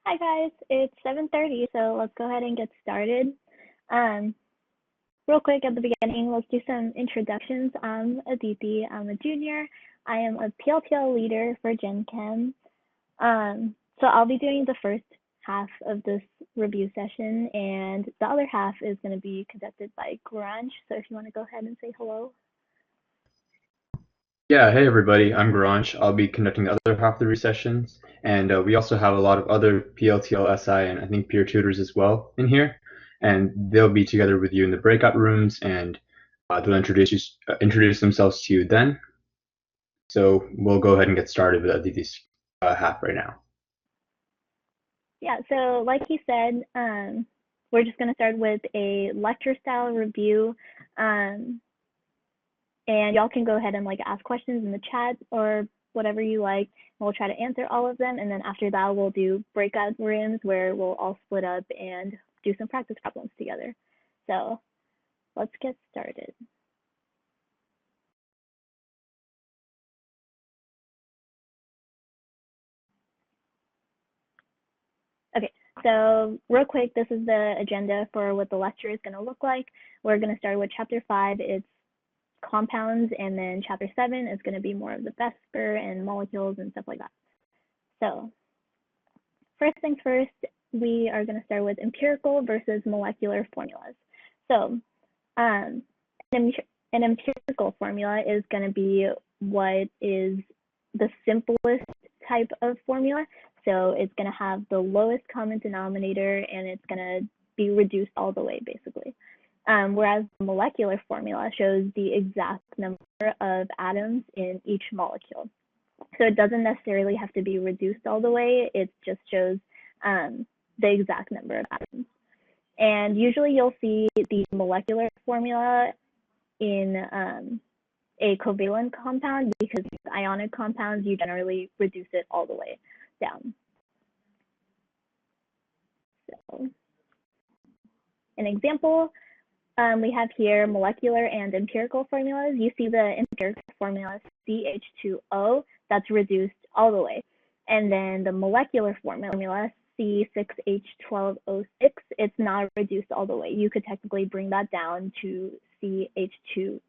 Hi guys, it's 7:30, so let's go ahead and get started. Real quick at the beginning, let's do some introductions. I'm Aditi, I'm a junior. I am a PLPL leader for Gen Chem. So I'll be doing the first half of this review session, and the other half is going to be conducted by Granj. So if you want to go ahead and say hello. Yeah, hey everybody, I'm Garanch. I'll be conducting the other half of the review sessions, and we also have a lot of other PLTL, SI, and I think peer tutors as well in here, and they'll be together with you in the breakout rooms, and they'll introduce themselves to you then. So we'll go ahead and get started with this half right now. Yeah, so like he said, we're just going to start with a lecture style review. And y'all can go ahead and ask questions in the chat or whatever you like. We'll try to answer all of them. And then after that, we'll do breakout rooms where we'll all split up and do some practice problems together. So let's get started. Okay, so real quick, this is the agenda for what the lecture is going to look like. We're going to start with chapter 5. It's compounds, and then chapter 7 is going to be more of the VSEPR and molecules and stuff like that. So first things first, we are going to start with empirical versus molecular formulas. So an empirical formula is going to be what is the simplest type of formula. So it's going to have the lowest common denominator, and it's going to be reduced all the way, basically. Whereas the molecular formula shows the exact number of atoms in each molecule. So it doesn't necessarily have to be reduced all the way. It just shows the exact number of atoms. And usually you'll see the molecular formula in a covalent compound, because ionic compounds, you generally reduce it all the way down. So an example, we have here molecular and empirical formulas. You see the empirical formula CH2O, that's reduced all the way. And then the molecular formula C6H12O6, it's not reduced all the way. You could technically bring that down to CH2O.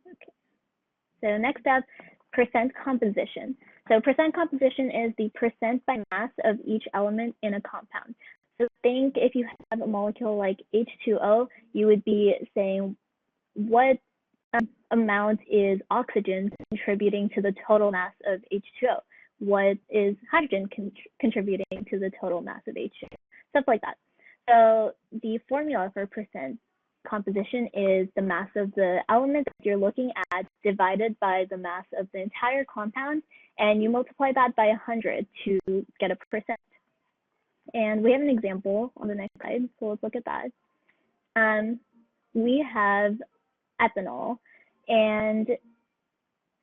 Okay. So next up, percent composition. So percent composition is the percent by mass of each element in a compound. So think if you have a molecule like H2O, you would be saying what amount is oxygen contributing to the total mass of H2O? What is hydrogen contributing to the total mass of H2O? Stuff like that. So the formula for percent composition is the mass of the element that you're looking at divided by the mass of the entire compound, and you multiply that by 100 to get a percent. And we have an example on the next slide, so let's look at that. We have ethanol, and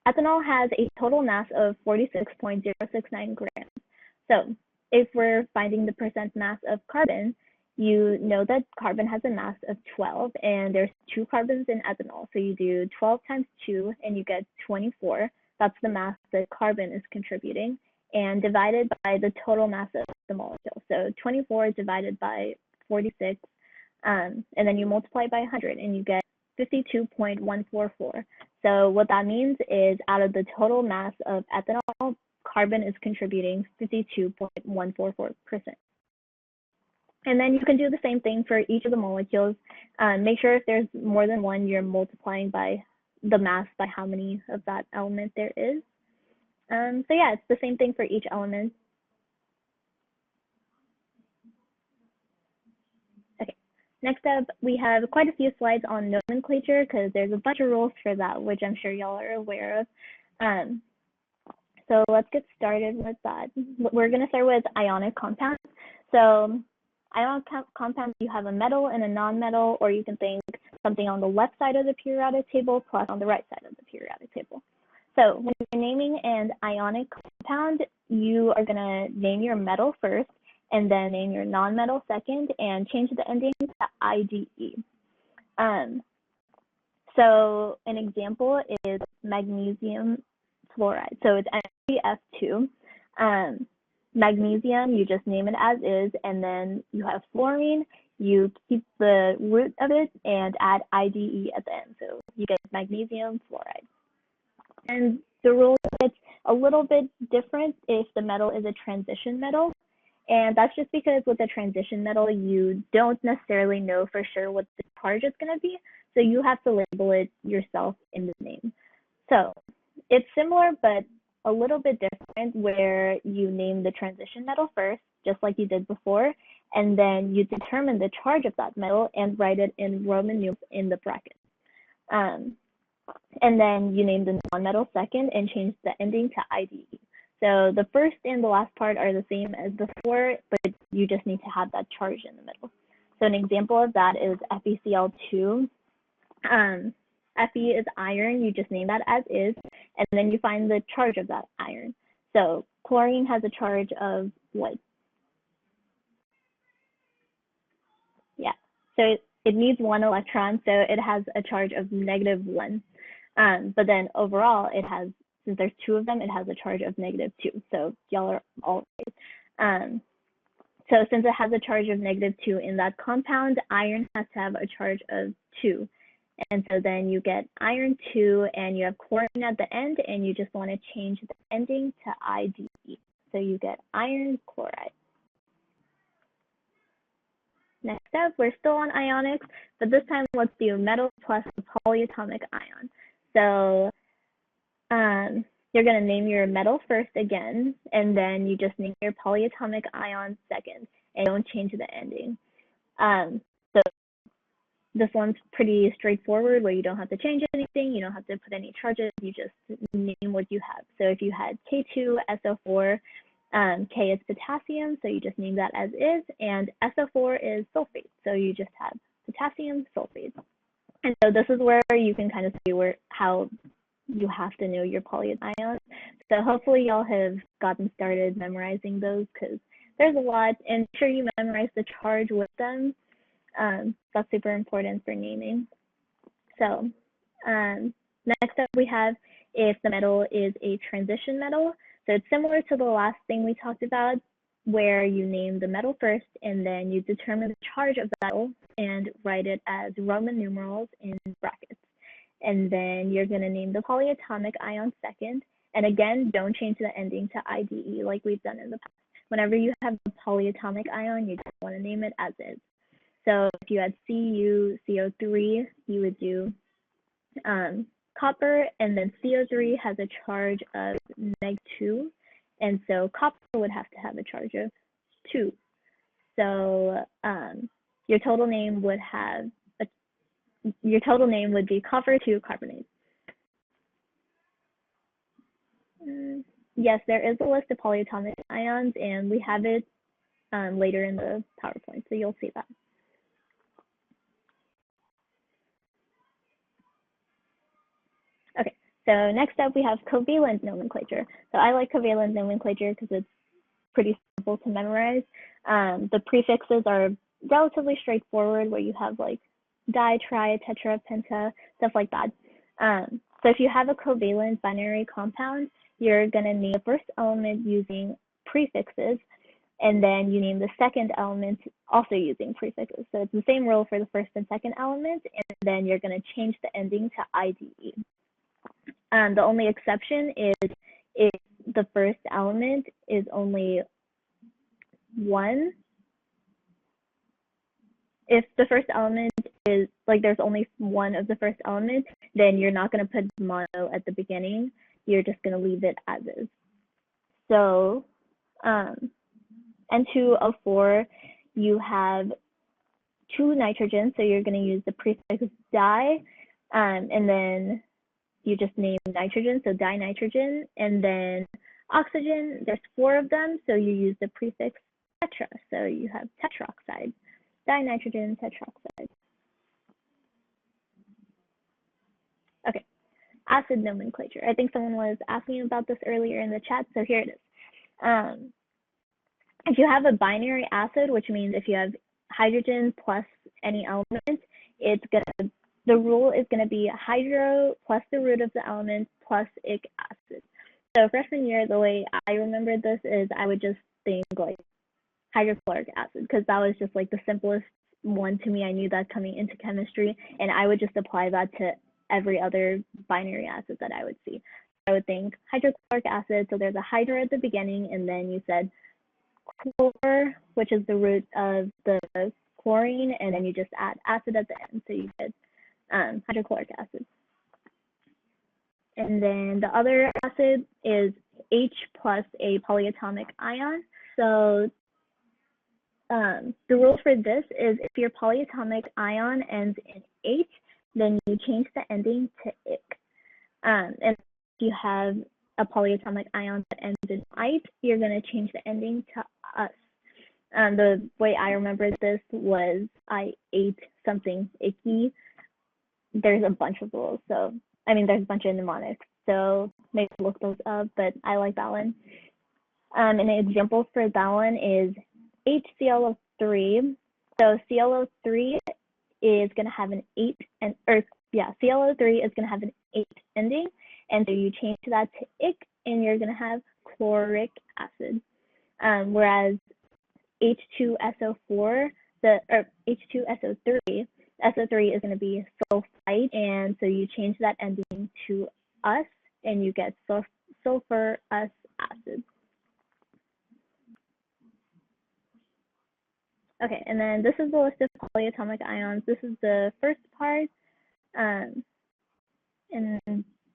ethanol has a total mass of 46.069 grams. So if we're finding the percent mass of carbon, you know that carbon has a mass of 12, and there's 2 carbons in ethanol. So you do 12 times 2, and you get 24. That's the mass that carbon is contributing, and divided by the total mass of the molecule. So 24 divided by 46, and then you multiply by 100, and you get 52.144. So what that means is out of the total mass of ethanol, carbon is contributing 52.144%. And then you can do the same thing for each of the molecules. Make sure if there's more than one, you're multiplying by the mass by how many of that element there is. So yeah, it's the same thing for each element. Okay, next up, we have quite a few slides on nomenclature, because there's a bunch of rules for that, which I'm sure y'all are aware of. So let's get started with that. We're going to start with ionic compounds. So ionic compounds, you have a metal and a non-metal, or you can think something on the left side of the periodic table plus on the right side of the periodic table. So when you're naming an ionic compound, you are going to name your metal first, and then name your non-metal second, and change the ending to IDE. So an example is magnesium chloride. So it's NaCl2. Magnesium, you just name it as is, and then you have fluorine, you keep the root of it and add IDE at the end. So you get magnesium fluoride. And the rule is a little bit different if the metal is a transition metal. And that's just because with a transition metal, you don't necessarily know for sure what the charge is going to be. So you have to label it yourself in the name. So it's similar, but a little bit different, where you name the transition metal first, just like you did before, and then you determine the charge of that metal and write it in Roman numerals in the bracket. And then you name the nonmetal second and change the ending to IDE. So the first and the last part are the same as before, but you just need to have that charge in the middle. So an example of that is FeCl2. Fe is iron, you just name that as is, and then you find the charge of that iron. So chlorine has a charge of what? Yeah, so it needs 1 electron, so it has a charge of -1. But then overall, it has, since there's 2 of them, it has a charge of -2. So y'all are all right. So since it has a charge of -2 in that compound, iron has to have a charge of 2. And so then you get iron 2 and you have chlorine at the end, and you just want to change the ending to IDE. So you get iron chloride. Next up, we're still on ionics, but this time let's do metal plus a polyatomic ion. So you're going to name your metal first again, and then you just name your polyatomic ion second, and don't change the ending. So this one's pretty straightforward, where you don't have to change anything, you don't have to put any charges, you just name what you have. So if you had K2SO4, K is potassium, so you just name that as is, and SO4 is sulfate, so you just have potassium sulfate. And so this is where you can kind of see how you have to know your polyions. So hopefully y'all have gotten started memorizing those, because there's a lot, and make sure you memorize the charge with them. That's super important for naming. So next up we have if the metal is a transition metal. So it's similar to the last thing we talked about, where you name the metal first and then you determine the charge of the metal and write it as Roman numerals in brackets. And then you're going to name the polyatomic ion second. And again, don't change the ending to IDE like we've done in the past. Whenever you have a polyatomic ion, you just want to name it as is. So if you had CuCO3, you would do copper, and then CO3 has a charge of -2, and so copper would have to have a charge of 2. So your total name would be copper 2 carbonate. Yes, there is a list of polyatomic ions, and we have it later in the PowerPoint, so you'll see that. Okay, so next up we have covalent nomenclature. So I like covalent nomenclature because it's pretty simple to memorize. The prefixes are relatively straightforward, where you have like di, tri, tetra, penta, stuff like that. So if you have a covalent binary compound, you're going to name the first element using prefixes, and then you name the second element also using prefixes. So it's the same rule for the first and second element, and then you're going to change the ending to IDE. The only exception is if the first element is only 1. If the first element is, like, there's only 1 of the first element, then you're not going to put mono at the beginning. You're just going to leave it as is. So N2O4, you have 2 nitrogens, so you're going to use the prefix di, and then you just name nitrogen, so dinitrogen, and then oxygen, there's 4 of them, so you use the prefix tetra, so you have tetroxide, dinitrogen tetroxide. Okay, acid nomenclature. I think someone was asking about this earlier in the chat, so here it is. If you have a binary acid, which means if you have hydrogen plus any element, the rule is going to be hydro plus the root of the element plus ic acid. So freshman year, the way I remembered this is I would just think like hydrochloric acid, because that was just like the simplest one to me. I knew that coming into chemistry, and I would just apply that to every other binary acid that I would see. I would think hydrochloric acid, so there's a hydro at the beginning, and then you said chlor, which is the root of the chlorine, and then you just add acid at the end, so you get hydrochloric acid. And then the other acid is H plus a polyatomic ion. So the rule for this is if your polyatomic ion ends in H, then you change the ending to ic. And if you have a polyatomic ion that ends in ite, you're going to change the ending to us. The way I remembered this was I ate something icky. There's a bunch of rules, so I mean there's a bunch of mnemonics, so maybe look those up, but I like that one. An example for that one is HClO3. So ClO3 is going to have an 8 and ClO3 is going to have an 8 ending, and so you change that to ic, and you're going to have chloric acid. Whereas H2SO4, H2SO3, SO3 is going to be sulfite, and so you change that ending to us, and you get sulfurous acid. Okay, and then this is the list of polyatomic ions. This is the first part, and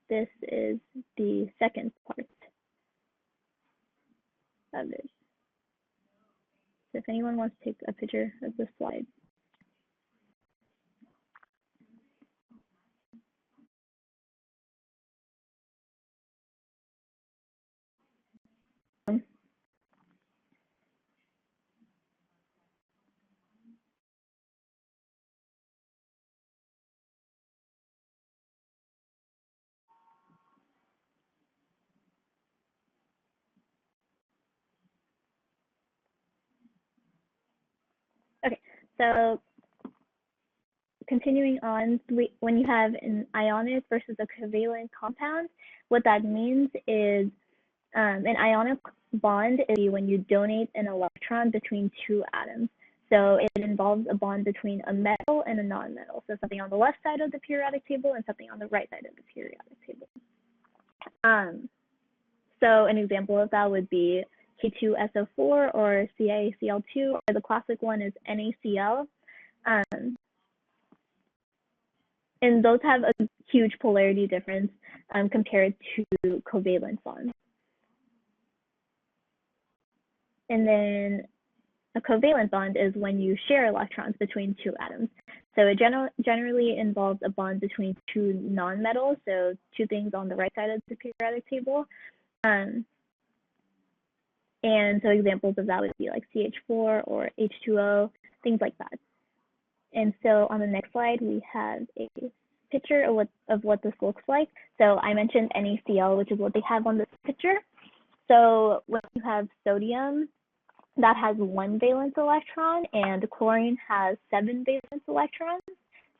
this is the second part of it. So if anyone wants to take a picture of the slide. Okay, so continuing on, when you have an ionic versus a covalent compound, what that means is an ionic bond is when you donate an electron between two atoms. So it involves a bond between a metal and a non-metal. So something on the left side of the periodic table and something on the right side of the periodic table. So an example of that would be K2SO4 or CaCl2, or the classic one is NaCl. And those have a huge polarity difference compared to covalent bonds. And then a covalent bond is when you share electrons between two atoms. So it generally involves a bond between two nonmetals, so two things on the right side of the periodic table. And so examples of that would be like CH4 or H2O, things like that. And so on the next slide, we have a picture of what this looks like. So I mentioned NaCl, which is what they have on this picture. So when you have sodium, that has 1 valence electron, and chlorine has 7 valence electrons.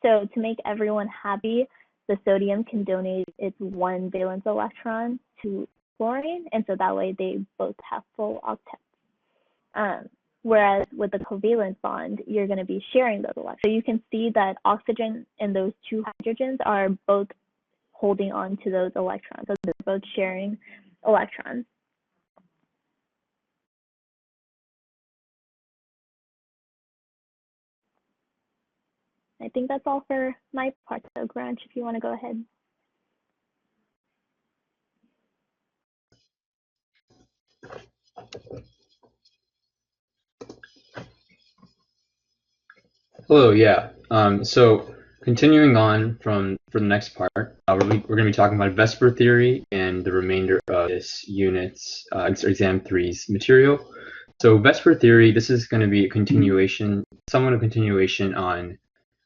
So to make everyone happy, the sodium can donate its 1 valence electron to chlorine, and so that way they both have full octets. Whereas with the covalent bond, you're going to be sharing those electrons. So you can see that oxygen and those two hydrogens are both holding on to those electrons. So they're both sharing electrons. I think that's all for my part, so Granch, if you want to go ahead. Hello, yeah. So continuing on from the next part, we're going to be talking about VSEPR theory and the remainder of this unit's exam 3's material. So VSEPR theory, this is going to be a continuation, somewhat a continuation on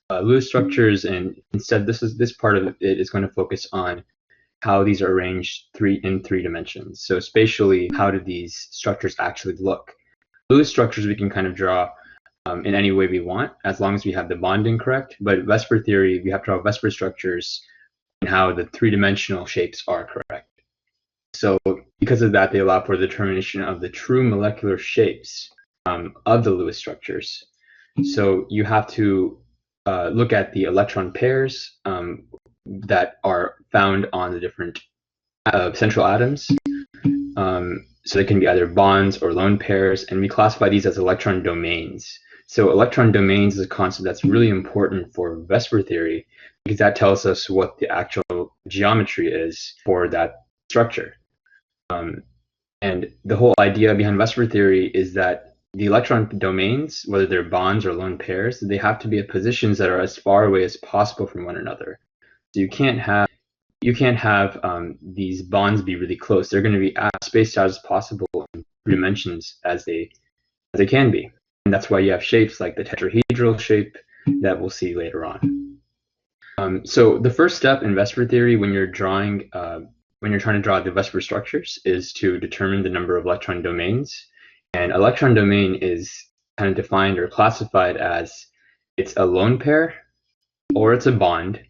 Lewis structures, and instead this part of it is going to focus on how these are arranged in three dimensions. So spatially, how do these structures actually look? Lewis structures we can kind of draw in any way we want, as long as we have the bonding correct. But VSEPR theory, we have to draw VSEPR structures and how the three-dimensional shapes are correct. So because of that, they allow for the determination of the true molecular shapes of the Lewis structures. So you have to look at the electron pairs that are found on the different central atoms. So they can be either bonds or lone pairs, and we classify these as electron domains. So electron domains is a concept that's really important for VSEPR theory because that tells us what the actual geometry is for that structure. And the whole idea behind VSEPR theory is that the electron domains, whether they're bonds or lone pairs, they have to be at positions that are as far away as possible from one another. So you can't have these bonds be really close. They're going to be as spaced out as possible in 3 dimensions as they can be. And that's why you have shapes like the tetrahedral shape that we'll see later on. So the first step in VSEPR theory when you're trying to draw the VSEPR structures is to determine the number of electron domains. And electron domain is kind of defined or classified as it's a lone pair or it's a bond.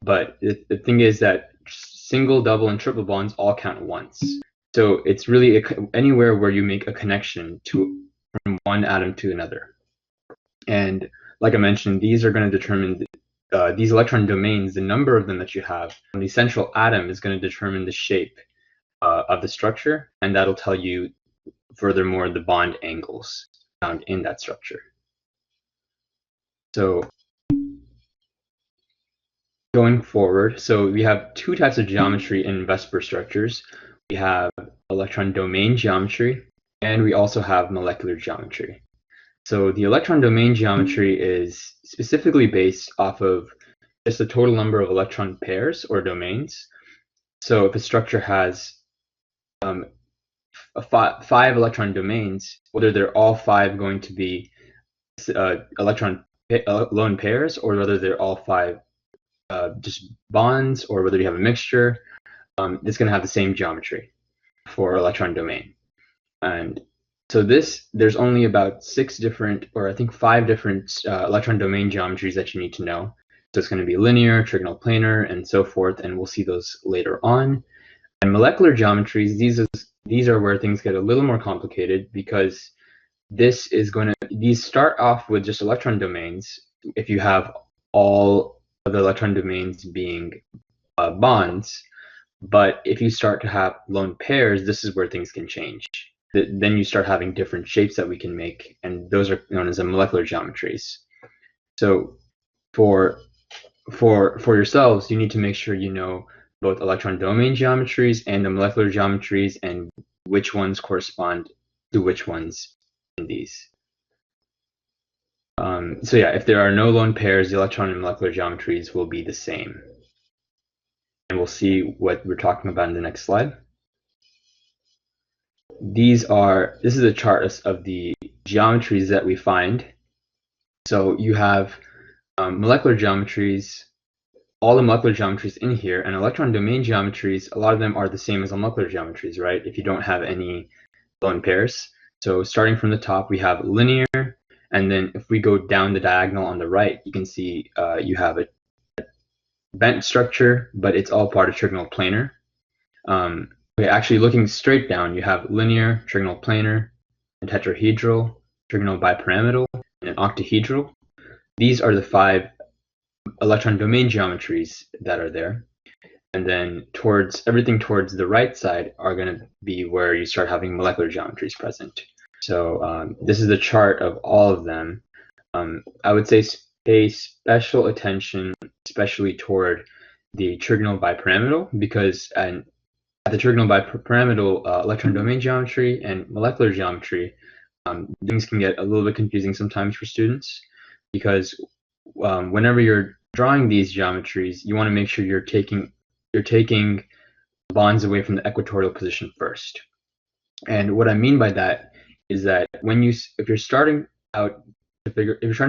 But the thing is that single, double, and triple bonds all count once. So it's really anywhere where you make a connection from one atom to another. And like I mentioned, these are going to determine these electron domains, the number of them that you have. And the central atom is going to determine the shape of the structure, and that'll tell you furthermore the bond angles found in that structure. So going forward, so we have 2 types of geometry in VSEPR structures. We have electron domain geometry, and we also have molecular geometry. So the electron domain geometry is specifically based off of just the total number of electron pairs or domains. So if a structure has 5 electron domains, whether they're all 5 going to be electron lone pairs, or whether they're all 5 just bonds, or whether you have a mixture, it's going to have the same geometry for electron domain. And so there's only about 6 different, or I think 5 different electron domain geometries that you need to know. So it's going to be linear, trigonal planar, and so forth, and we'll see those later on. And molecular geometries, these are where things get a little more complicated because these start off with just electron domains if you have all of the electron domains being bonds, but if you start to have lone pairs, this is where things can change. Then you start having different shapes that we can make, and those are known as the molecular geometries. So for yourselves, you need to make sure you know both electron domain geometries and the molecular geometries and which ones correspond to which ones in these. So yeah, if there are no lone pairs, the electron and molecular geometries will be the same. And we'll see what we're talking about in the next slide. This is a chart of the geometries that we find. So you have molecular geometries, all the molecular geometries in here, and electron domain geometries, a lot of them are the same as molecular geometries, right? If you don't have any lone pairs. So starting from the top, we have linear, and then if we go down the diagonal on the right, you can see you have a bent structure, but it's all part of trigonal planar. Actually looking straight down, you have linear, trigonal planar, and tetrahedral, trigonal bipyramidal, and octahedral. These are the 5 electron domain geometries that are there. And then everything towards the right side are going to be where you start having molecular geometries present. So this is the chart of all of them. I would say pay special attention, especially toward the trigonal bipyramidal, because at the trigonal bipyramidal electron domain geometry and molecular geometry, things can get a little bit confusing sometimes for students, because whenever you're drawing these geometries, you want to make sure you're taking bonds away from the equatorial position first. And what I mean by that is that if you're trying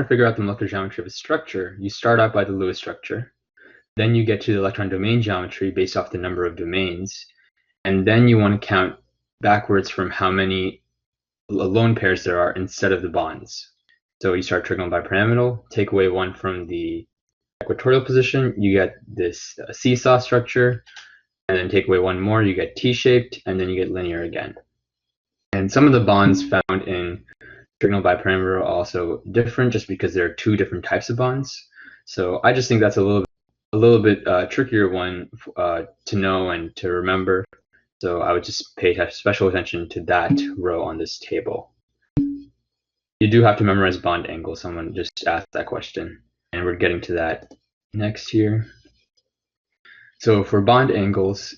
to figure out the molecular geometry of a structure, you start out by the Lewis structure, then you get to the electron domain geometry based off the number of domains, and then you want to count backwards from how many lone pairs there are instead of the bonds. So you start trigonal bipyramidal, take away 1 from the equatorial position, you get this seesaw structure, and then take away one more, you get T-shaped, and then you get linear again. And some of the bonds found in trigonal bipyramidal are also different, just because there are two different types of bonds. So I just think that's a little bit trickier one to know and to remember. So I would just pay special attention to that row on this table. You do have to memorize bond angles. Someone just asked that question, and we're getting to that next here. So for bond angles,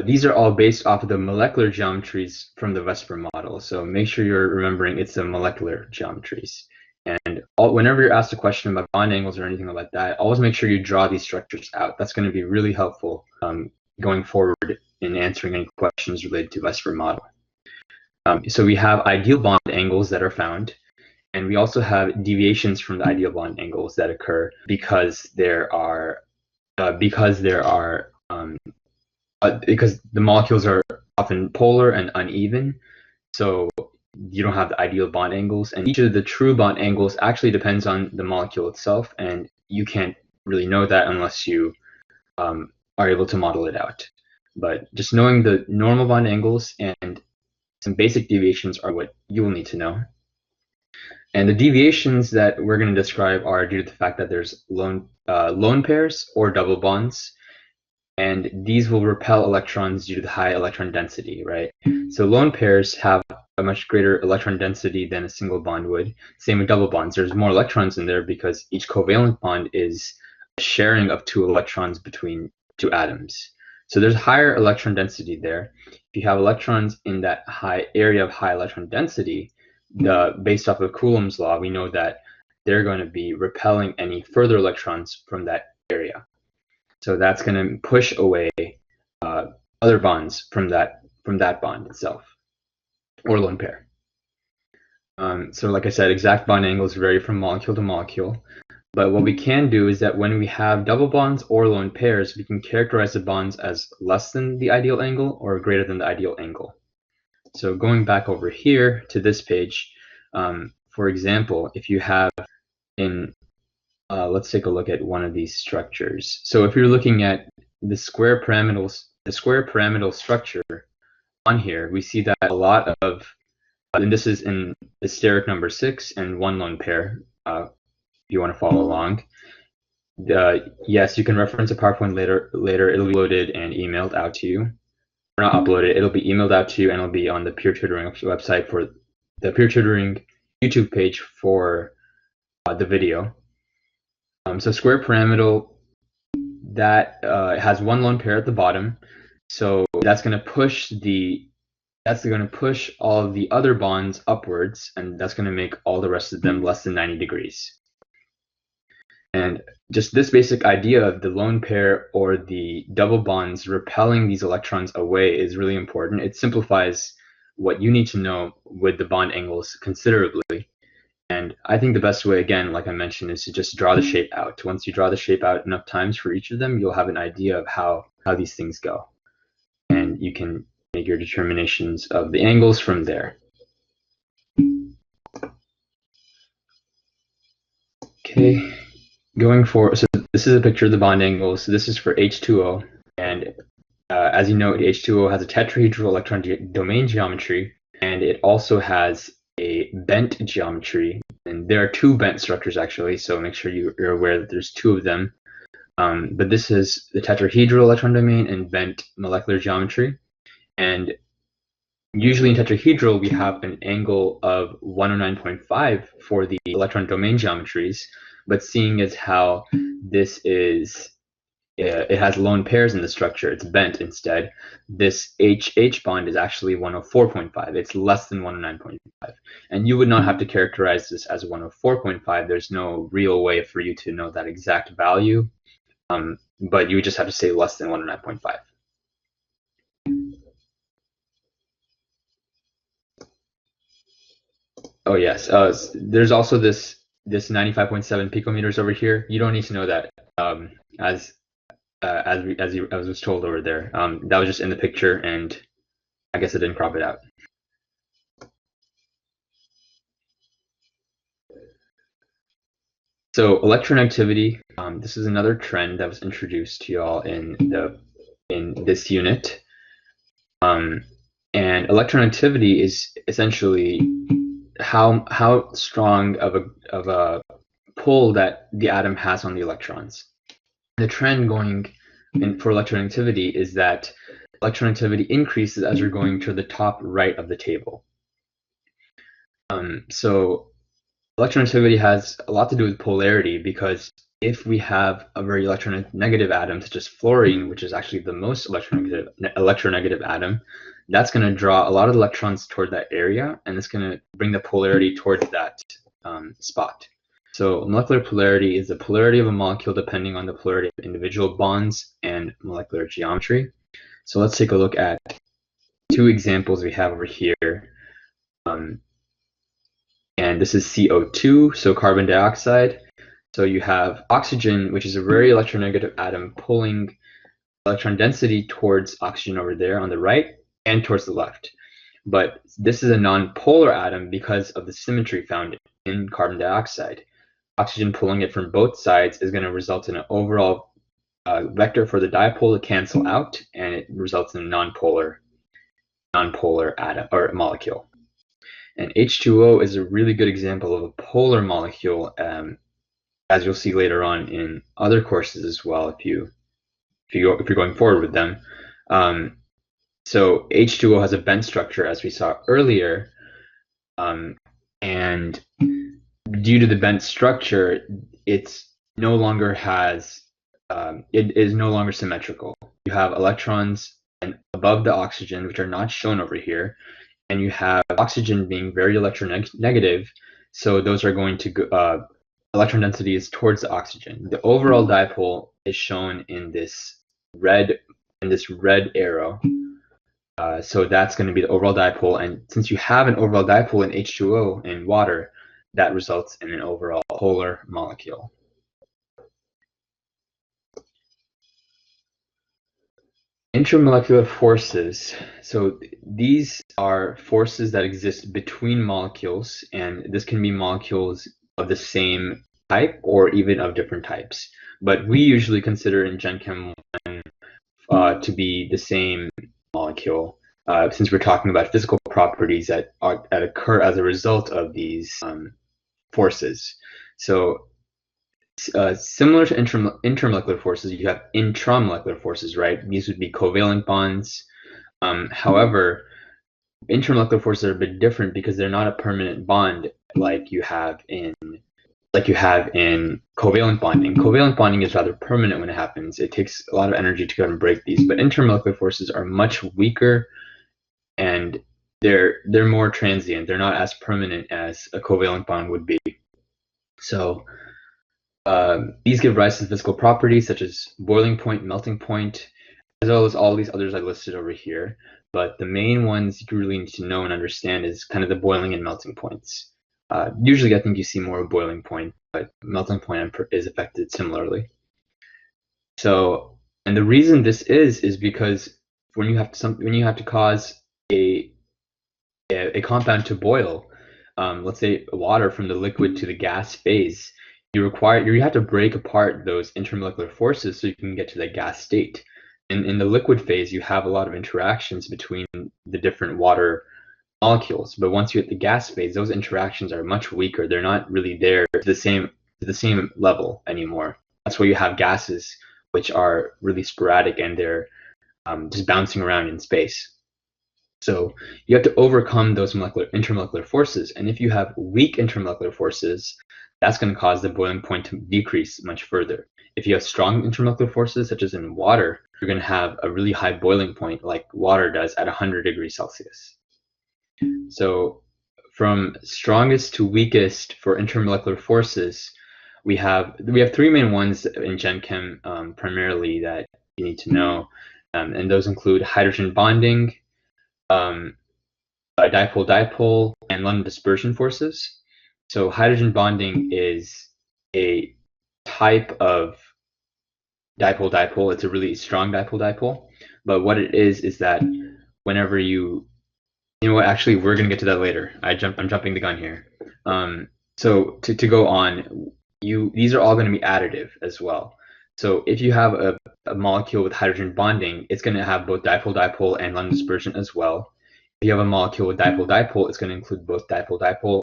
these are all based off of the molecular geometries from the VSEPR model. So make sure you're remembering it's the molecular geometries. And whenever you're asked a question about bond angles or anything like that, always make sure you draw these structures out. That's going to be really helpful going forward in answering any questions related to VSEPR model. So we have ideal bond angles that are found, and we also have deviations from the ideal bond angles that occur because because the molecules are often polar and uneven. So you don't have the ideal bond angles, and each of the true bond angles actually depends on the molecule itself, and you can't really know that unless you are able to model it out. But just knowing the normal bond angles and some basic deviations are what you will need to know. And the deviations that we're going to describe are due to the fact that there's lone pairs or double bonds, and these will repel electrons due to the high electron density, right? So lone pairs have a much greater electron density than a single bond would. Same with double bonds. There's more electrons in there because each covalent bond is a sharing of 2 electrons between 2 atoms. So there's higher electron density there. If you have electrons in that high area of high electron density, based off of Coulomb's law, we know that they're going to be repelling any further electrons from that area. So that's going to push away other bonds from that bond itself, or lone pair. So like I said, exact bond angles vary from molecule to molecule. But what we can do is that when we have double bonds or lone pairs, we can characterize the bonds as less than the ideal angle or greater than the ideal angle. So going back over here to this page, for example, if you have let's take a look at one of these structures. So if you're looking at the square pyramidal structure on here, we see that a lot of, and this is in the steric number 6 and 1 lone pair, if you want to follow along. Yes, you can reference a PowerPoint later. It'll be loaded and emailed out to you. Or not uploaded, it'll be emailed out to you, and it'll be on the peer tutoring website for the peer tutoring YouTube page for the video. So square pyramidal, that has 1 lone pair at the bottom, so that's going to push all of the other bonds upwards, and that's going to make all the rest of them less than 90 degrees. And just this basic idea of the lone pair or the double bonds repelling these electrons away is really important. It simplifies what you need to know with the bond angles considerably. And I think the best way, again, like I mentioned, is to just draw the shape out. Once you draw the shape out enough times for each of them, you'll have an idea of how these things go. And you can make your determinations of the angles from there. Okay, going forward, so this is a picture of the bond angles. So this is for H2O. And as you know, H2O has a tetrahedral electron domain geometry, and it also has a bent geometry, and there are 2 bent structures actually, so make sure you're aware that there's 2 of them. But this is the tetrahedral electron domain and bent molecular geometry, and usually in tetrahedral we have an angle of 109.5 for the electron domain geometries, but seeing as how this is it has lone pairs in the structure, it's bent instead. This HH bond is actually 104.5. It's less than 109.5. And you would not have to characterize this as 104.5. There's no real way for you to know that exact value, but you would just have to say less than 109.5. Oh yes, there's also this 95.7 picometers over here. You don't need to know that, as was told over there. That was just in the picture, and I guess I didn't crop it out. So electronegativity, this is another trend that was introduced to y'all in the in this unit. And electronegativity is essentially how strong of a pull that the atom has on the electrons. The trend going for electronegativity is that electronegativity increases as you're going to the top right of the table. So electronegativity has a lot to do with polarity, because if we have a very electronegative atom such as fluorine, which is actually the most electronegative atom, that's going to draw a lot of electrons toward that area, and it's going to bring the polarity towards that spot. So molecular polarity is the polarity of a molecule depending on the polarity of individual bonds and molecular geometry. So let's take a look at two examples we have over here. And this is CO2, so carbon dioxide. So you have oxygen, which is a very electronegative atom, pulling electron density towards oxygen over there on the right and towards the left. But this is a non-polar atom because of the symmetry found in carbon dioxide. Oxygen pulling it from both sides is going to result in an overall vector for the dipole to cancel out, and it results in a non-polar atom or molecule. And H2O is a really good example of a polar molecule, as you'll see later on in other courses as well, if you're going forward with them. So H2O has a bent structure, as we saw earlier, and due to the bent structure, it is no longer symmetrical. You have electrons above the oxygen, which are not shown over here, and you have oxygen being very electronegative, so those are going to go, electron density is towards the oxygen. The overall dipole is shown in this red arrow. So that's going to be the overall dipole, and since you have an overall dipole in H2O in water, that results in an overall polar molecule. Intermolecular forces. So these are forces that exist between molecules, and this can be molecules of the same type or even of different types. But we usually consider in Gen Chem 1 to be the same molecule, since we're talking about physical properties that occur as a result of these forces. So similar to intermolecular forces, you have intramolecular forces, right? These would be covalent bonds. However, intermolecular forces are a bit different because they're not a permanent bond like you have in covalent bonding. Covalent bonding is rather permanent when it happens. It takes a lot of energy to go and break these, but intermolecular forces are much weaker, and they're more transient. They're not as permanent as a covalent bond would be. So these give rise to physical properties such as boiling point, melting point, as well as all these others I listed over here. But the main ones you really need to know and understand is kind of the boiling and melting points. Usually I think you see more boiling point, but melting point is affected similarly. So, and the reason this is because when you have to cause a compound to boil, let's say water from the liquid to the gas phase, you have to break apart those intermolecular forces so you can get to the gas state. In the liquid phase, you have a lot of interactions between the different water molecules, but once you hit the gas phase, those interactions are much weaker. They're not really there to the same level anymore. That's why you have gases which are really sporadic and they're just bouncing around in space. So you have to overcome those intermolecular forces, and if you have weak intermolecular forces, that's going to cause the boiling point to decrease much further. If you have strong intermolecular forces, such as in water, you're going to have a really high boiling point like water does at 100 degrees Celsius. So from strongest to weakest for intermolecular forces, we have three main ones in Gen Chem primarily that you need to know, and those include hydrogen bonding, dipole-dipole, and London dispersion forces. So hydrogen bonding is a type of dipole-dipole. It's a really strong dipole-dipole. But what it is that whenever you know what, actually, we're going to get to that later. I'm jumping the gun here. So to go on, these are all going to be additive as well. So if you have a molecule with hydrogen bonding, it's going to have both dipole-dipole and London dispersion as well. If you have a molecule with dipole-dipole, it's going to include both dipole-dipole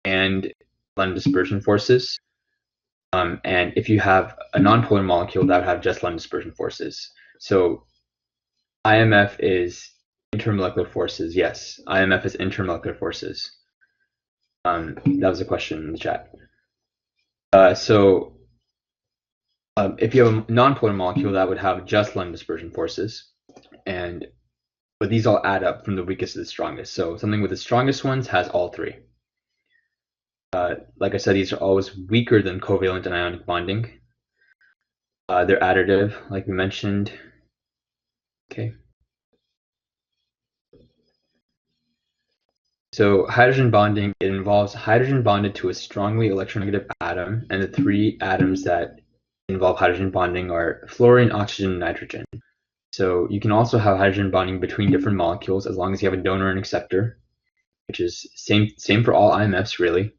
and London dispersion forces. And if you have a nonpolar molecule, that would have just London dispersion forces. So IMF is intermolecular forces. Yes, IMF is intermolecular forces. That was a question in the chat. If you have a nonpolar molecule, that would have just London dispersion forces. But these all add up from the weakest to the strongest. So something with the strongest ones has all three. Like I said, these are always weaker than covalent and ionic bonding. They're additive, like we mentioned. Okay. So hydrogen bonding, it involves hydrogen bonded to a strongly electronegative atom, and the three atoms that involve hydrogen bonding are fluorine, oxygen, and nitrogen. So you can also have hydrogen bonding between different molecules as long as you have a donor and acceptor, which is same for all IMFs really.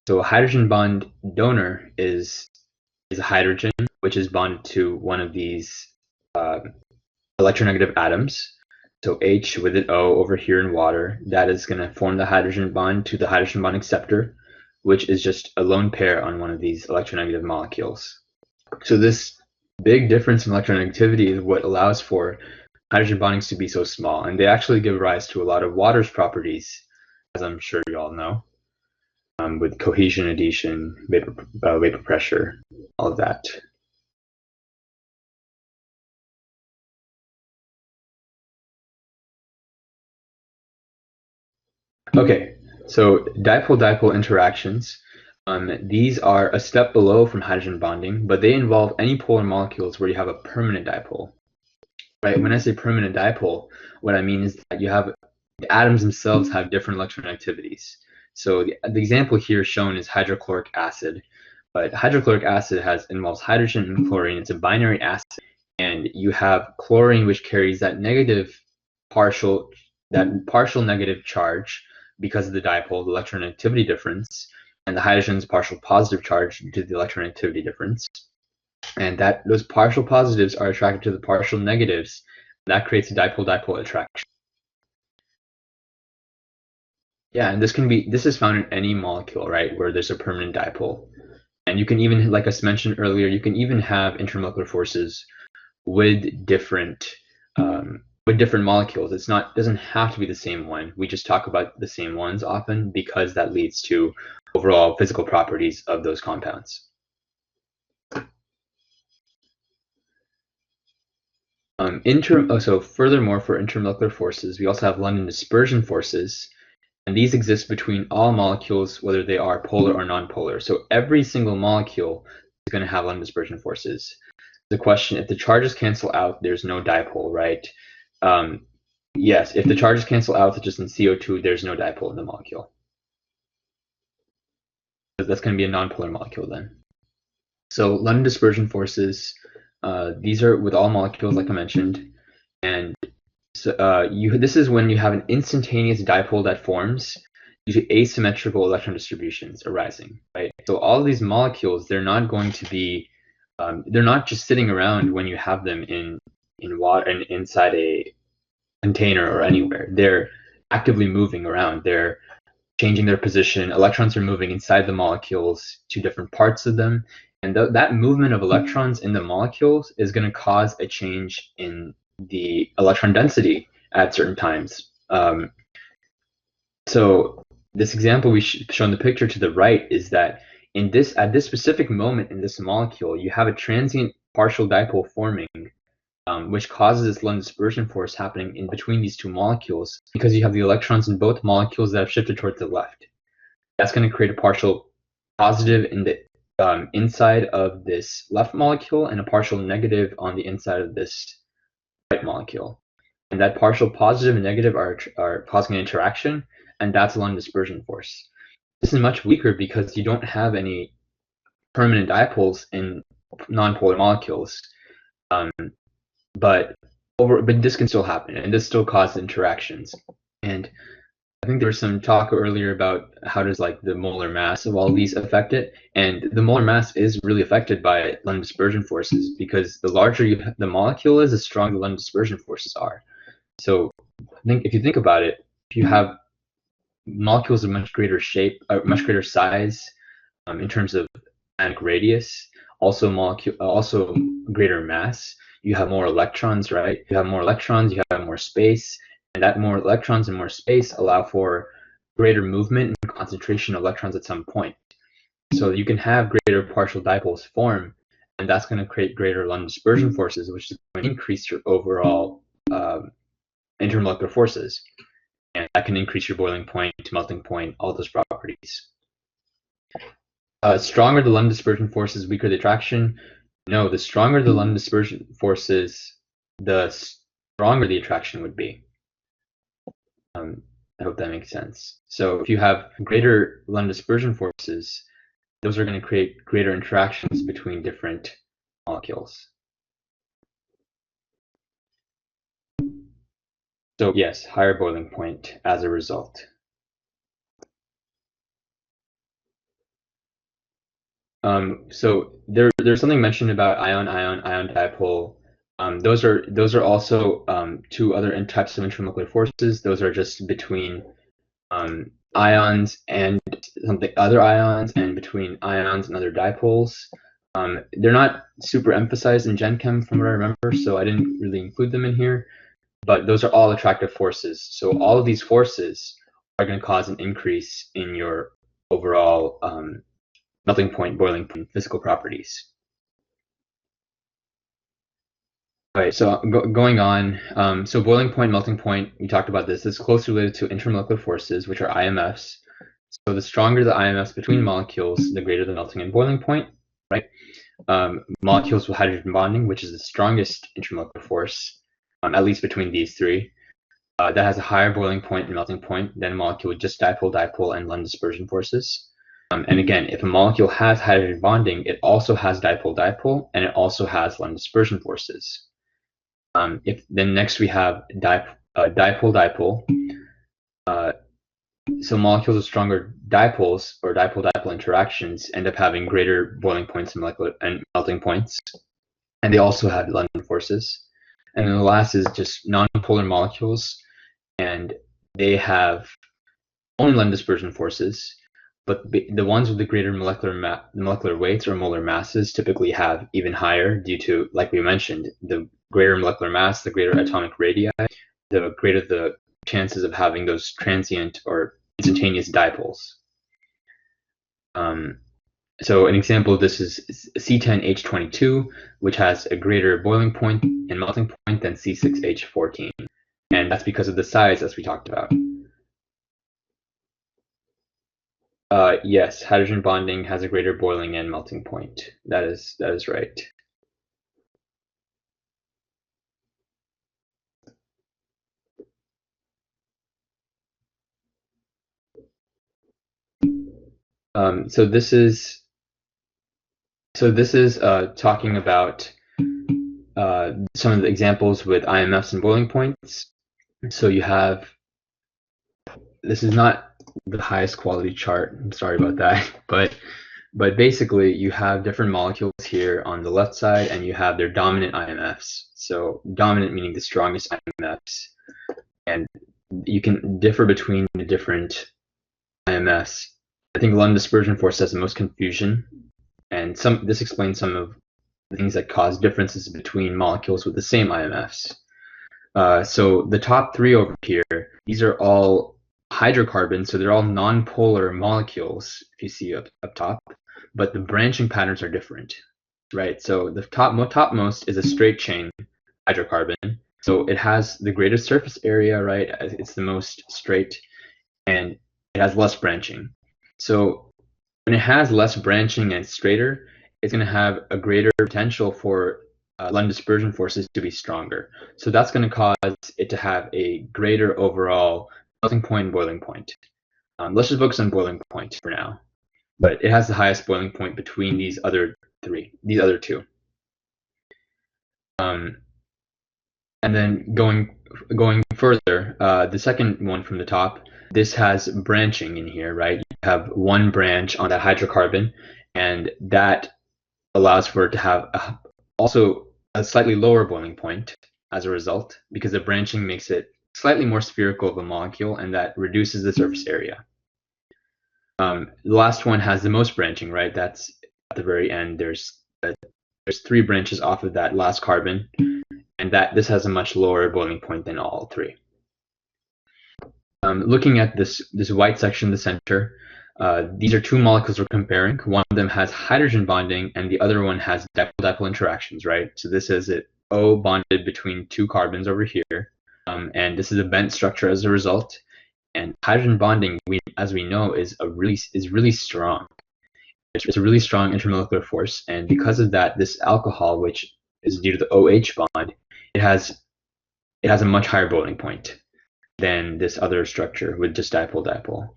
So a hydrogen bond donor is a hydrogen which is bonded to one of these electronegative atoms. So H with an O over here in water, that is going to form the hydrogen bond to the hydrogen bond acceptor, which is just a lone pair on one of these electronegative molecules. So this big difference in electronegativity is what allows for hydrogen bondings to be so small, and they actually give rise to a lot of water's properties, as I'm sure you all know, with cohesion, adhesion, vapor pressure, all of that. Okay, so dipole-dipole interactions. These are a step below from hydrogen bonding, but they involve any polar molecules where you have a permanent dipole. Right? When I say permanent dipole, what I mean is that you have the atoms themselves have different electronegativities. So the example here shown is hydrochloric acid, but hydrochloric acid involves hydrogen and chlorine. It's a binary acid, and you have chlorine which carries that partial negative charge because of the dipole, the electronegativity difference, and the hydrogen's partial positive charge due to the electronegativity difference. And those partial positives are attracted to the partial negatives. That creates a dipole-dipole attraction. Yeah, and this is found in any molecule, right, where there's a permanent dipole. And you can even, like I mentioned earlier, you can even have intermolecular forces with different molecules. Doesn't have to be the same one. We just talk about the same ones often because that leads to overall physical properties of those compounds. So furthermore, for intermolecular forces, we also have London dispersion forces, and these exist between all molecules, whether they are polar or nonpolar. So every single molecule is going to have London dispersion forces. The question, if the charges cancel out, there's no dipole, right? Yes, if the charges cancel out, such as in CO2, there's no dipole in the molecule. That's going to be a nonpolar molecule then. So London dispersion forces, these are with all molecules, like I mentioned, and so this is when you have an instantaneous dipole that forms due to asymmetrical electron distributions arising, right? So all of these molecules, they're not going to be, they're not just sitting around when you have them in water and inside a container or anywhere. They're actively moving around. They're changing their position. Electrons are moving inside the molecules to different parts of them. And that movement of electrons in the molecules is going to cause a change in the electron density at certain times. So this example we show in the picture to the right is that at this specific moment in this molecule, you have a transient partial dipole forming, which causes this London dispersion force happening in between these two molecules because you have the electrons in both molecules that have shifted towards the left. That's going to create a partial positive in the inside of this left molecule and a partial negative on the inside of this right molecule. And that partial positive and negative are causing an interaction, and that's a London dispersion force. This is much weaker because you don't have any permanent dipoles in nonpolar molecules. But this can still happen, and this still causes interactions. And I think there was some talk earlier about how does like the molar mass of all these affect it, and the molar mass is really affected by London dispersion forces, because the larger the molecule is, the stronger the London dispersion forces are. So I think if you think about it, if you have molecules of much greater shape, much greater size, in terms of ionic radius, also greater mass, you have more electrons, right? You have more electrons, you have more space, and that more electrons and more space allow for greater movement and concentration of electrons at some point. So you can have greater partial dipoles form, and that's going to create greater London dispersion forces, which is going to increase your overall intermolecular forces, and that can increase your boiling point, melting point, all those properties. Stronger the London dispersion forces, weaker the attraction. No, the stronger the London dispersion forces, the stronger the attraction would be. I hope that makes sense. So if you have greater London dispersion forces, those are going to create greater interactions between different molecules. So yes, higher boiling point as a result. So there's something mentioned about ion dipole. Those are also two other types of intermolecular forces. Those are just between ions and other ions, and between ions and other dipoles. They're not super emphasized in Gen Chem from what I remember, so I didn't really include them in here. But those are all attractive forces. So all of these forces are going to cause an increase in your overall melting point, boiling point, physical properties. All right, so going on, so boiling point, melting point, we talked about this. This is closely related to intermolecular forces, which are IMFs. So the stronger the IMFs between molecules, the greater the melting and boiling point, right? Molecules with hydrogen bonding, which is the strongest intermolecular force, at least between these three, that has a higher boiling point and melting point than a molecule with just dipole, and London dispersion forces. And again, if a molecule has hydrogen bonding, it also has dipole, and it also has London dispersion forces. Then next we have dipole. So molecules with stronger dipoles or dipole interactions end up having greater boiling points and melting points, and they also have London forces. And then the last is just nonpolar molecules, and they have only London dispersion forces, but the ones with the greater molecular weights or molar masses typically have even higher, due to, like we mentioned, the greater molecular mass, the greater atomic radii, the greater the chances of having those transient or instantaneous dipoles. So an example of this is C10H22, which has a greater boiling point and melting point than C6H14, and that's because of the size, as we talked about. Yes, hydrogen bonding has a greater boiling and melting point. That is right. So this is talking about some of the examples with IMFs and boiling points. So you have, this is not the highest quality chart, I'm sorry about that, but basically you have different molecules here on the left side, and you have their dominant IMFs. So dominant meaning the strongest IMFs, and you can differ between the different IMFs. I think London dispersion force has the most confusion, and this explains some of the things that cause differences between molecules with the same IMFs. So the top three over here, these are all hydrocarbons, so they're all nonpolar molecules, if you see up top, but the branching patterns are different, right? So the topmost is a straight chain hydrocarbon, so it has the greatest surface area, right? It's the most straight, and it has less branching. So when it has less branching and straighter, it's going to have a greater potential for London dispersion forces to be stronger. So that's going to cause it to have a greater overall melting point and boiling point. Let's just focus on boiling point for now. But it has the highest boiling point between these other two. And then going further, the second one from the top, this has branching in here, right? You have one branch on that hydrocarbon, and that allows for it to have also a slightly lower boiling point as a result, because the branching makes it slightly more spherical of a molecule, and that reduces the surface area. The last one has the most branching, right? That's at the very end. There's 3 branches off of that last carbon, and this has a much lower boiling point than all 3. Looking at this white section in the center, these are 2 molecules we're comparing. One of them has hydrogen bonding, and the other one has dipole-dipole interactions, right? So this is it O bonded between 2 carbons over here, and this is a bent structure as a result. And hydrogen bonding, as we know, is really strong. It's a really strong intermolecular force, and because of that, this alcohol, which is due to the OH bond, it has a much higher boiling point than this other structure with just dipole-dipole.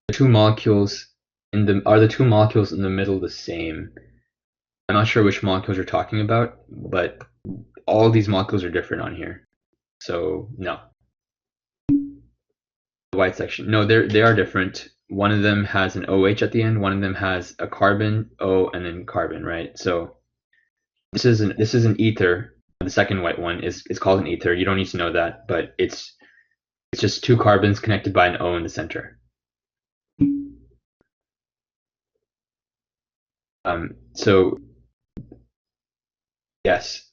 The 2 molecules are the 2 molecules in the middle the same? I'm not sure which molecules you're talking about, but all these molecules are different on here. So no. The white section. No, they are different. One of them has an OH at the end, one of them has a carbon, O, and then carbon, right? So this is an ether. The second white one is called an ether. You don't need to know that, but it's just 2 carbons connected by an O in the center. So yes.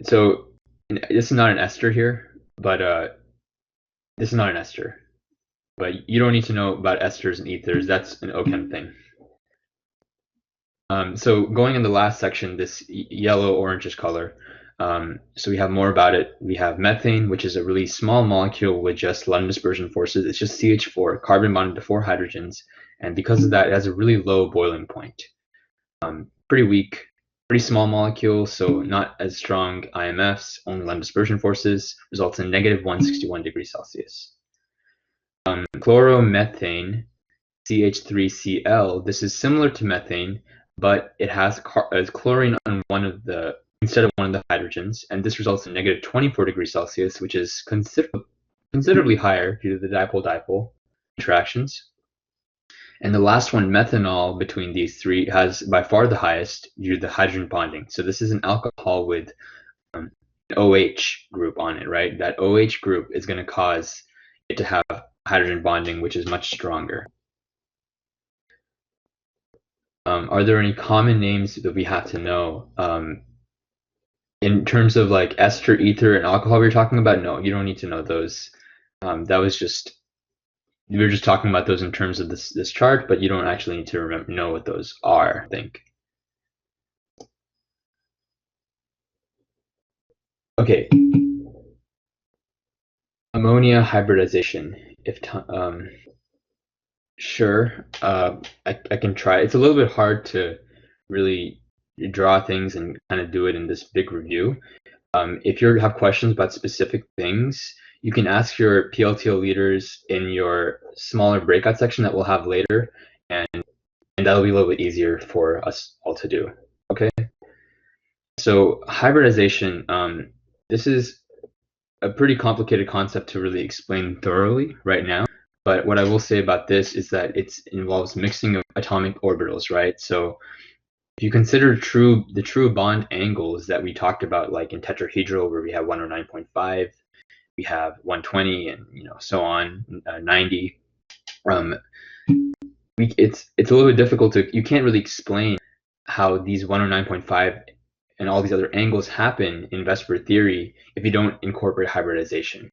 So this is not an ester here, but this is not an ester. But you don't need to know about esters and ethers. That's an OChem thing. So going in the last section, this yellow orangish color. So we have more about it. We have methane, which is a really small molecule with just London dispersion forces. It's just CH4, carbon bonded to 4 hydrogens, and because of that, it has a really low boiling point. Pretty weak, pretty small molecule, so not as strong IMFs. Only London dispersion forces, results in negative 161 degrees Celsius. Chloromethane, CH3Cl. This is similar to methane, but it has chlorine on instead of one of the hydrogens, and this results in negative 24 degrees Celsius, which is considerably higher due to the dipole-dipole interactions. And the last one, methanol, between these 3 has by far the highest due to the hydrogen bonding. So this is an alcohol with an OH group on it, right? That OH group is going to cause it to have hydrogen bonding, which is much stronger. Are there any common names that we have to know? In terms of like ester, ether, and alcohol we were talking about, no, you don't need to know those. That was just, we were just talking about those in terms of this chart, but you don't actually need to know what those are, I think. Okay. Ammonia hybridization. Sure, I can try. It's a little bit hard to really draw things and kind of do it in this big review. If you have questions about specific things, you can ask your PLTO leaders in your smaller breakout section that we'll have later, and that'll be a little bit easier for us all to do. Okay. So hybridization, this is a pretty complicated concept to really explain thoroughly right now. But what I will say about this is that it involves mixing of atomic orbitals, right? So if you consider the true bond angles that we talked about, like in tetrahedral, where we have 109.5, we have 120, and so on, 90. It's a little bit difficult you can't really explain how these 109.5 and all these other angles happen in VSEPR theory if you don't incorporate hybridization.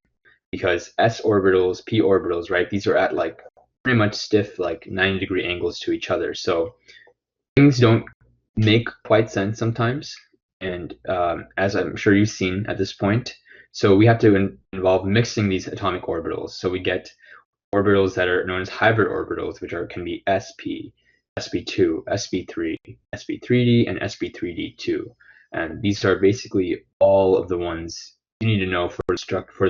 Because s orbitals, p orbitals, right? These are at like pretty much stiff, like 90-degree angles to each other. So things don't make quite sense sometimes, and as I'm sure you've seen at this point. So we have to involve mixing these atomic orbitals. So we get orbitals that are known as hybrid orbitals, which can be sp, sp2, sp3, sp3d, and sp3d2. And these are basically all of the ones you need to know for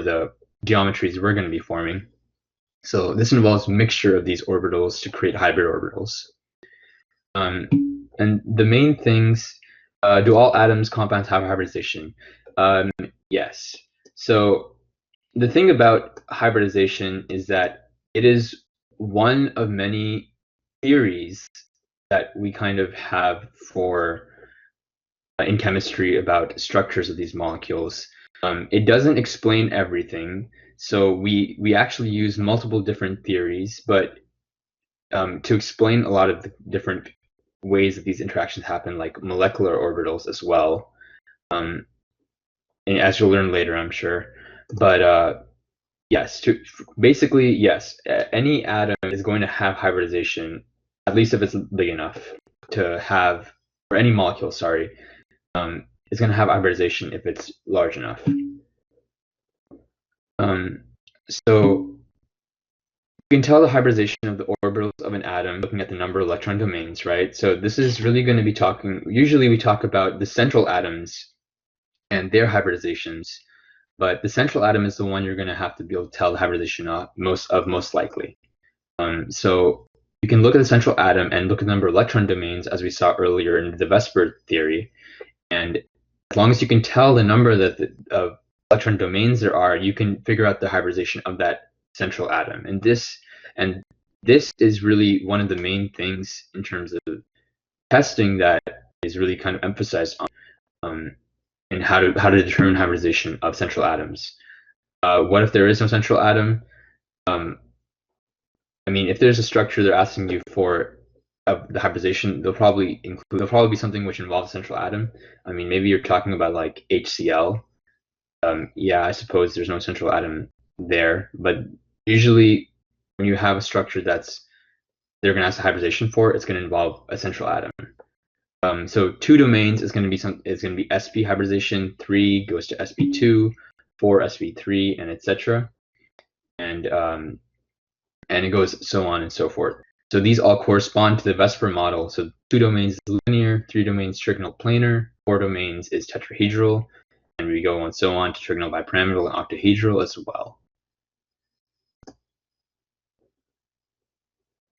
the geometries we're going to be forming. So this involves mixture of these orbitals to create hybrid orbitals. And the main things Do all atoms, compounds have hybridization? Yes. So the thing about hybridization is that it is one of many theories that we kind of have for in chemistry about structures of these molecules. It doesn't explain everything, so we actually use multiple different theories, but to explain a lot of the different ways that these interactions happen, like molecular orbitals as well, and as you'll learn later, I'm sure. But yes, basically, yes, any atom is going to have hybridization, at least if it's big enough to have, or any molecule, sorry, is going to have hybridization if it's large enough. So you can tell the hybridization of the orbitals of an atom looking at the number of electron domains, right? So this is really going to be usually we talk about the central atoms and their hybridizations, but the central atom is the one you're going to have to be able to tell the hybridization of most likely. So you can look at the central atom and look at the number of electron domains, as we saw earlier in the VSEPR theory, and as long as you can tell the number of electron domains there are, you can figure out the hybridization of that central atom. And this is really one of the main things in terms of testing that is really kind of emphasized on and how to determine hybridization of central atoms. What if there is no central atom? I mean, if there's a structure they're asking you for the hybridization, there'll probably be something which involves a central atom. I mean, maybe you're talking about like HCl. Yeah, I suppose there's no central atom there, but usually when you have a structure they're going to ask a hybridization for, it's going to involve a central atom. So 2 domains is going to be sp hybridization, 3 goes to sp2, 4 sp3, and etc. And it goes so on and so forth. So these all correspond to the VSEPR model. So 2 domains is linear, 3 domains trigonal planar, 4 domains is tetrahedral, and we go on so on to trigonal bipyramidal and octahedral as well.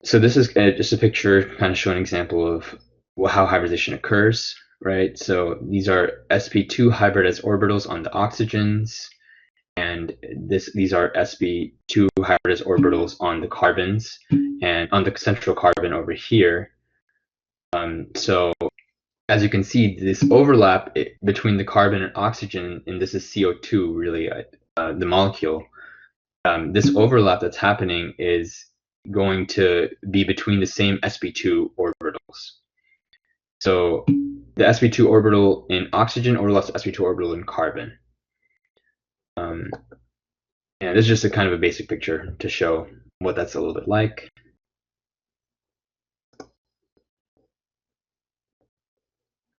So this is just a picture kind of showing an example of how hybridization occurs, right? So these are sp2 hybridized orbitals on the oxygens, and these are sp2 hybridized orbitals on the carbons and on the central carbon over here. So as you can see, this overlap between the carbon and oxygen, and this is CO2 really, the molecule, this overlap that's happening is going to be between the same sp2 orbitals. So the sp2 orbital in oxygen overlaps the sp2 orbital in carbon. And this is just a kind of a basic picture to show what that's a little bit like.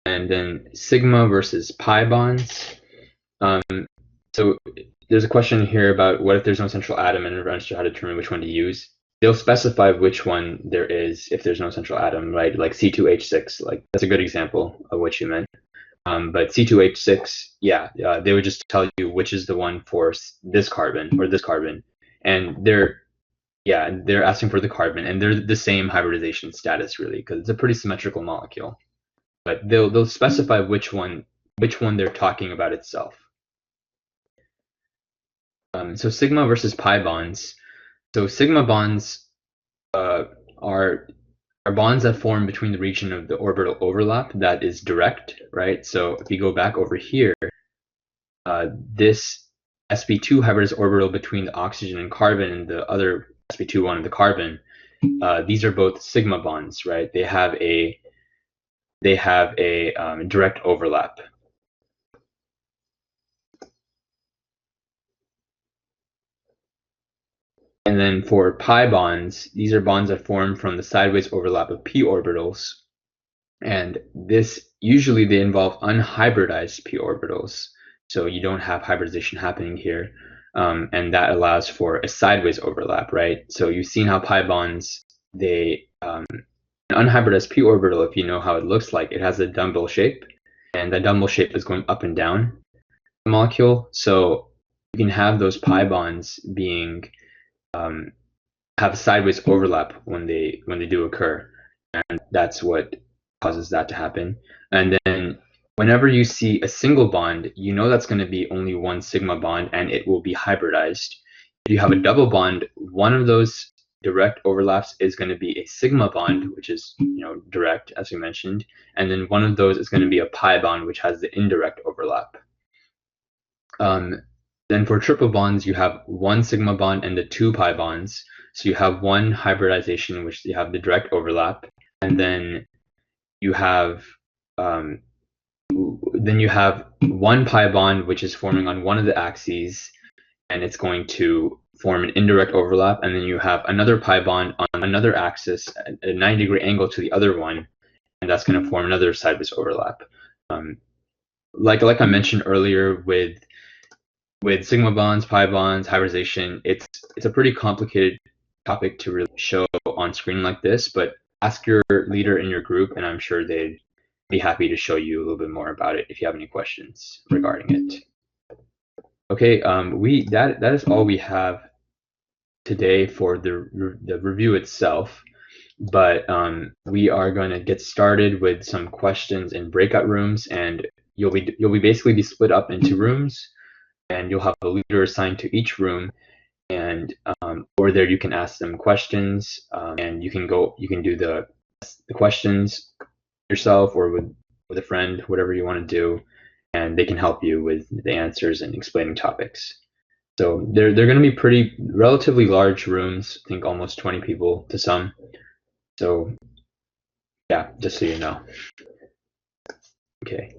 And then sigma versus pi bonds. So there's a question here about what if there's no central atom, and we're unsure how to determine which one to use. They'll specify which one there is if there's no central atom, right? Like C2H6, like that's a good example of what you meant. But C2H6, yeah, they would just tell you which is the one for this carbon or this carbon, and they're asking for the carbon, and they're the same hybridization status really, because it's a pretty symmetrical molecule. But they'll specify which one they're talking about itself. So sigma versus pi bonds. So sigma bonds are bonds that form between the region of the orbital overlap that is direct, right? So if you go back over here, this sp2 hybridized orbital between the oxygen and carbon and the other sp2 one of the carbon, these are both sigma bonds, right? They have a direct overlap. And then for pi bonds, these are bonds that form from the sideways overlap of p orbitals. And this usually they involve unhybridized p orbitals. So you don't have hybridization happening here. And that allows for a sideways overlap, right? So you've seen how pi bonds, an unhybridized p orbital, if you know how it looks like, it has a dumbbell shape. And that dumbbell shape is going up and down the molecule. So you can have those pi bonds being have a sideways overlap when they do occur, and that's what causes that to happen. And then whenever you see a single bond, you know that's going to be only one sigma bond and it will be hybridized. If you have a double bond, one of those direct overlaps is going to be a sigma bond, which is direct, as we mentioned, and then one of those is going to be a pi bond, which has the indirect overlap. Then for triple bonds, you have one sigma bond and the two pi bonds. So you have one hybridization, which you have the direct overlap, and then you have one pi bond, which is forming on one of the axes, and it's going to form an indirect overlap, and then you have another pi bond on another axis at a 90-degree angle to the other one, and that's going to form another sideways overlap. Like I mentioned earlier, with sigma bonds, pi bonds, hybridization, it's a pretty complicated topic to really show on screen like this, but ask your leader in your group, and I'm sure they'd be happy to show you a little bit more about it if you have any questions regarding it. Okay, that is all we have today for the review itself, but we are going to get started with some questions in breakout rooms, and you'll be basically be split up into rooms, and you'll have a leader assigned to each room, and or there you can ask them questions, and you can do the questions yourself or with a friend, whatever you want to do, and they can help you with the answers and explaining topics. So they're going to be relatively large rooms, I think almost 20 people to some. So yeah, just so you know. Okay.